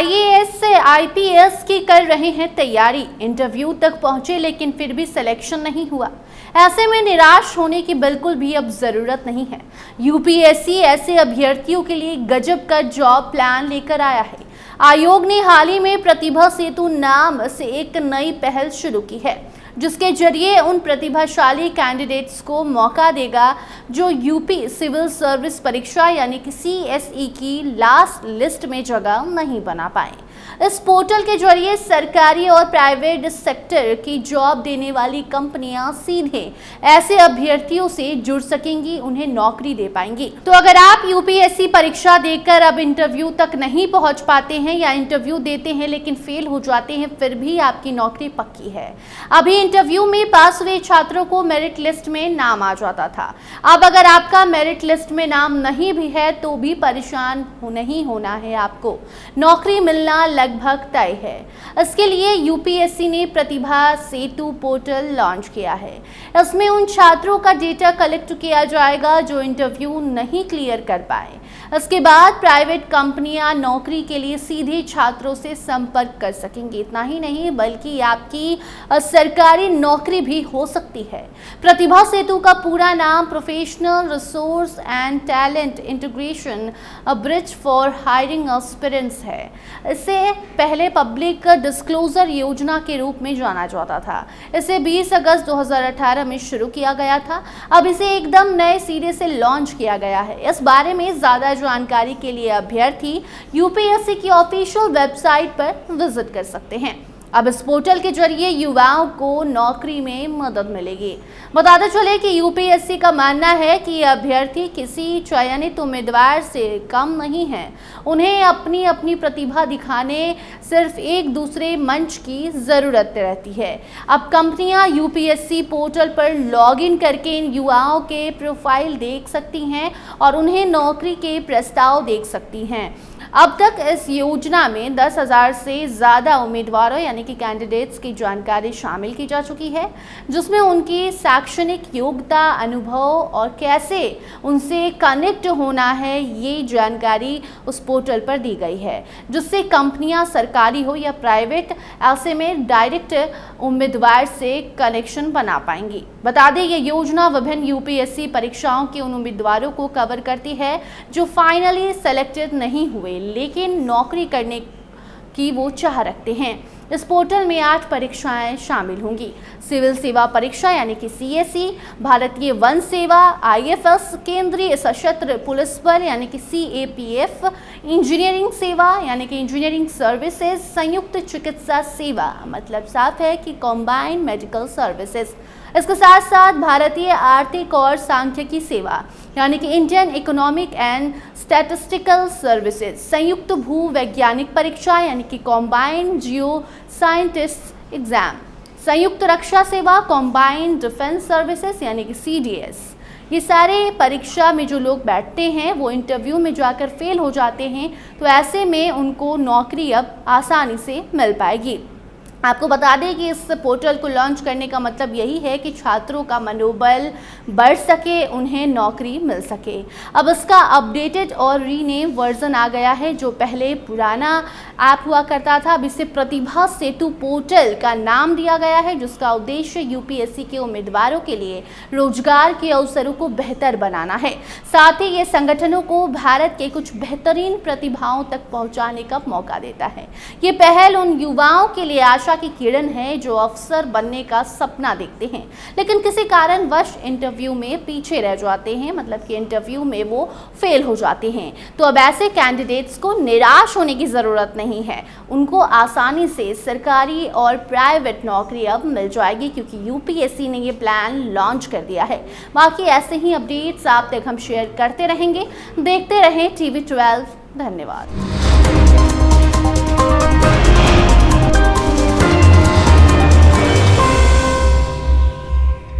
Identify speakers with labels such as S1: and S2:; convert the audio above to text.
S1: IAS से IPS की कर रहे हैं तैयारी, इंटरव्यू तक पहुंचे लेकिन फिर भी सिलेक्शन नहीं हुआ। ऐसे में निराश होने की बिल्कुल भी अब जरूरत नहीं है। यूपीएससी ऐसे अभ्यर्थियों के लिए गजब का जॉब प्लान लेकर आया है। आयोग ने हाल ही में प्रतिभा सेतु नाम से एक नई पहल शुरू की है, जिसके जरिए उन प्रतिभाशाली कैंडिडेट्स को मौका देगा जो यूपी सिविल सर्विस परीक्षा यानी कि सीएसई की लास्ट लिस्ट में जगह नहीं बना पाए। इस पोर्टल के जरिए सरकारी और प्राइवेट सेक्टर की जॉब देने वाली कंपनियां सीधे ऐसे अभ्यर्थियों से जुड़ सकेंगी, उन्हें नौकरी दे पाएंगी। तो अगर आप यूपीएससी परीक्षा देकर अब इंटरव्यू तक नहीं पहुंच पाते हैं या इंटरव्यू देते हैं लेकिन फेल हो जाते हैं, फिर भी आपकी नौकरी पक्की है। अभी इंटरव्यू में पास हुए छात्रों को मेरिट लिस्ट में नाम आ जाता था। अब अगर आपका मेरिट लिस्ट में नाम नहीं भी है तो भी परेशान नहीं होना है, आपको नौकरी मिलना लगभग तय है। इसके लिए यूपीएससी ने प्रतिभा सेतु पोर्टल लॉन्च किया है। इसमें उन छात्रों का डेटा कलेक्ट किया जाएगा जो इंटरव्यू नहीं क्लियर कर पाए। इसके बाद प्राइवेट कंपनियां नौकरी के लिए सीधे छात्रों से संपर्क कर सकेंगी। इतना ही नहीं बल्कि आपकी सरकारी नौकरी भी हो सकती है। प्रतिभा सेतु का पूरा नाम professional resource and talent integration bridge for hiring aspirants है। इसे पहले पब्लिक डिस्क्लोजर योजना के रूप में जाना जाता था। इसे 20 अगस्त 2018 में शुरू किया गया था। अब इसे एकदम नए सिरे से लॉन्च किया गया है। इस बारे में ज्यादा जानकारी के लिए अभ्यर्थी यूपीएससी की ऑफिशियल वेबसाइट पर विजिट कर सकते हैं। अब इस पोर्टल के जरिए युवाओं को नौकरी में मदद मिलेगी। बताते चले कि यूपीएससी का मानना है कि ये अभ्यर्थी किसी चयनित उम्मीदवार से कम नहीं है। उन्हें अपनी अपनी प्रतिभा दिखाने सिर्फ एक दूसरे मंच की ज़रूरत रहती है। अब कंपनियां यूपीएससी पोर्टल पर लॉगिन करके इन युवाओं के प्रोफाइल देख सकती हैं और उन्हें नौकरी के प्रस्ताव देख सकती हैं। अब तक इस योजना में 10,000 से ज़्यादा उम्मीदवारों यानी कि कैंडिडेट्स की जानकारी शामिल की जा चुकी है, जिसमें उनकी शैक्षणिक योग्यता, अनुभव और कैसे उनसे कनेक्ट होना है ये जानकारी उस पोर्टल पर दी गई है, जिससे कंपनियां सरकारी हो या प्राइवेट ऐसे में डायरेक्ट उम्मीदवार से कनेक्शन बना पाएंगी। बता दें ये योजना विभिन्न यूपीएससी परीक्षाओं के उन उम्मीदवारों को कवर करती है जो फाइनली सेलेक्टेड नहीं हुए लेकिन नौकरी करने की वो चाह रखते हैं। इस पोर्टल में 8 परीक्षाएं शामिल होंगी। सिविल सेवा परीक्षा यानी कि सीएसई, भारतीय वन सेवा, आईएफएस, केंद्रीय सशस्त्र पुलिस बल यानी कि सीएपीएफ, इंजीनियरिंग सेवा यानी कि इंजीनियरिंग सर्विसेज, संयुक्त चिकित्सा सेवा मतलब साफ है कि कॉम्बाइंड मेडिकल सर्विसेज। इसके साथ साथ भारतीय आर्थिक और सांख्यिकी सेवा यानी कि Indian economic and statistical services, संयुक्त भू वैज्ञानिक परीक्षा यानी कि कॉम्बाइंड जियो साइंटिस्ट एग्जाम, संयुक्त रक्षा सेवा, कॉम्बाइंड डिफेंस सर्विसेज यानी कि सीडीएस। ये सारे परीक्षा में जो लोग बैठते हैं वो इंटरव्यू में जाकर फेल हो जाते हैं, तो ऐसे में उनको नौकरी अब आसानी से मिल पाएगी। आपको बता दें कि इस पोर्टल को लॉन्च करने का मतलब यही है कि छात्रों का मनोबल बढ़ सके, उन्हें नौकरी मिल सके। अब इसका अपडेटेड और रीनेम वर्जन आ गया है। जो पहले पुराना ऐप हुआ करता था, अब इसे प्रतिभा सेतु पोर्टल का नाम दिया गया है, जिसका उद्देश्य यूपीएससी के उम्मीदवारों के लिए रोजगार के अवसरों को बेहतर बनाना है। साथ ही ये संगठनों को भारत के कुछ बेहतरीन प्रतिभाओं तक पहुँचाने का मौका देता है। ये पहल उन युवाओं के लिए आशा की किरण है जो अफसर बनने का सपना देखते हैं लेकिन किसी कारणवश इंटरव्यू में पीछे रह जाते हैं, मतलब कि इंटरव्यू में वो फेल हो जाते हैं। तो अब ऐसे कैंडिडेट्स को निराश होने की जरूरत नहीं है। उनको आसानी से सरकारी और प्राइवेट नौकरी अब मिल जाएगी क्योंकि यूपीएससी ने ये प्लान लॉन्च कर दिया है। बाकी ऐसे ही अपडेट्स आप तक हम शेयर करते रहेंगे। देखते रहें TV12। धन्यवाद।